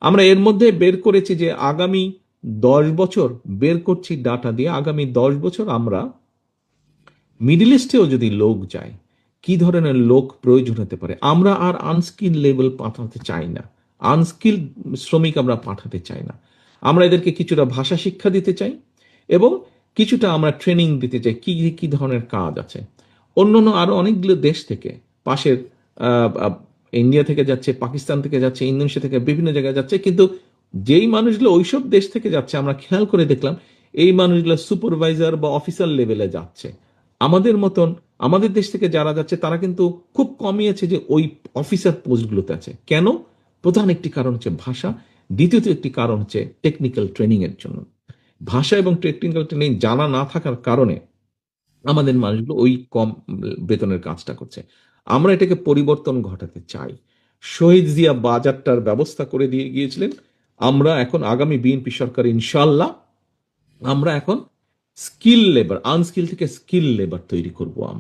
আমরা এর মধ্যে বের করেছি যে আগামী 10 বছর, বের করছি ডাটা দিয়ে, আগামী 10 বছর আমরা মিডল ইস্টেও যদি লোক যায়, কি ধরনের লোক প্রয়োজন হতে পারে। আমরা আর আনস্কিল লেভেল পাঠাতে চাই না, আনস্কিল শ্রমিক আমরা পাঠাতে চাই না। আমরা এদেরকে কিছুটা ভাষা শিক্ষা দিতে চাই এবং কিছুটা আমরা ট্রেনিং দিতে চাই কি কি ধরনের কাজ আছে। অন্যান্য আরো অনেকগুলো দেশ থেকে, পাশের আহ, আহ, ইন্ডিয়া থেকে যাচ্ছে, পাকিস্তান থেকে যাচ্ছে, ইন্দোনেশিয়া থেকে বিভিন্ন জায়গায় যাচ্ছে, কিন্তু যেই মানুষগুলো ওইসব দেশ থেকে যাচ্ছে আমরা খেয়াল করে দেখলাম এই মানুষগুলো সুপারভাইজার বা অফিসার লেভেলে যাচ্ছে। আমাদের মতন আমাদের দেশ থেকে যারা যাচ্ছে তারা কিন্তু খুব কমই আছে যে ওই অফিসার পোস্টগুলোতে আছে। কেন? প্রধান একটি কারণ হচ্ছে ভাষা, দ্বিতীয়ত একটি কারণ হচ্ছে টেকনিক্যাল ট্রেনিং এর জন্য। ভাষা এবং টেকনিক্যাল ট্রেনিং জানা না থাকার কারণে আমাদের মানুষগুলো ওই কম বেতনের কাজটা করছে। আমরা এটাকে পরিবর্তন ঘটাতে চাই। শহীদ জিয়া বাজারটার ব্যবস্থা করে দিয়ে গিয়েছিলেন। আমরা এখন আগামী বিএনপি সরকার ইনশাল্লাহ আমরা এখন স্কিল লেবার, আনস্কিল থেকে স্কিল লেবার তৈরি করব।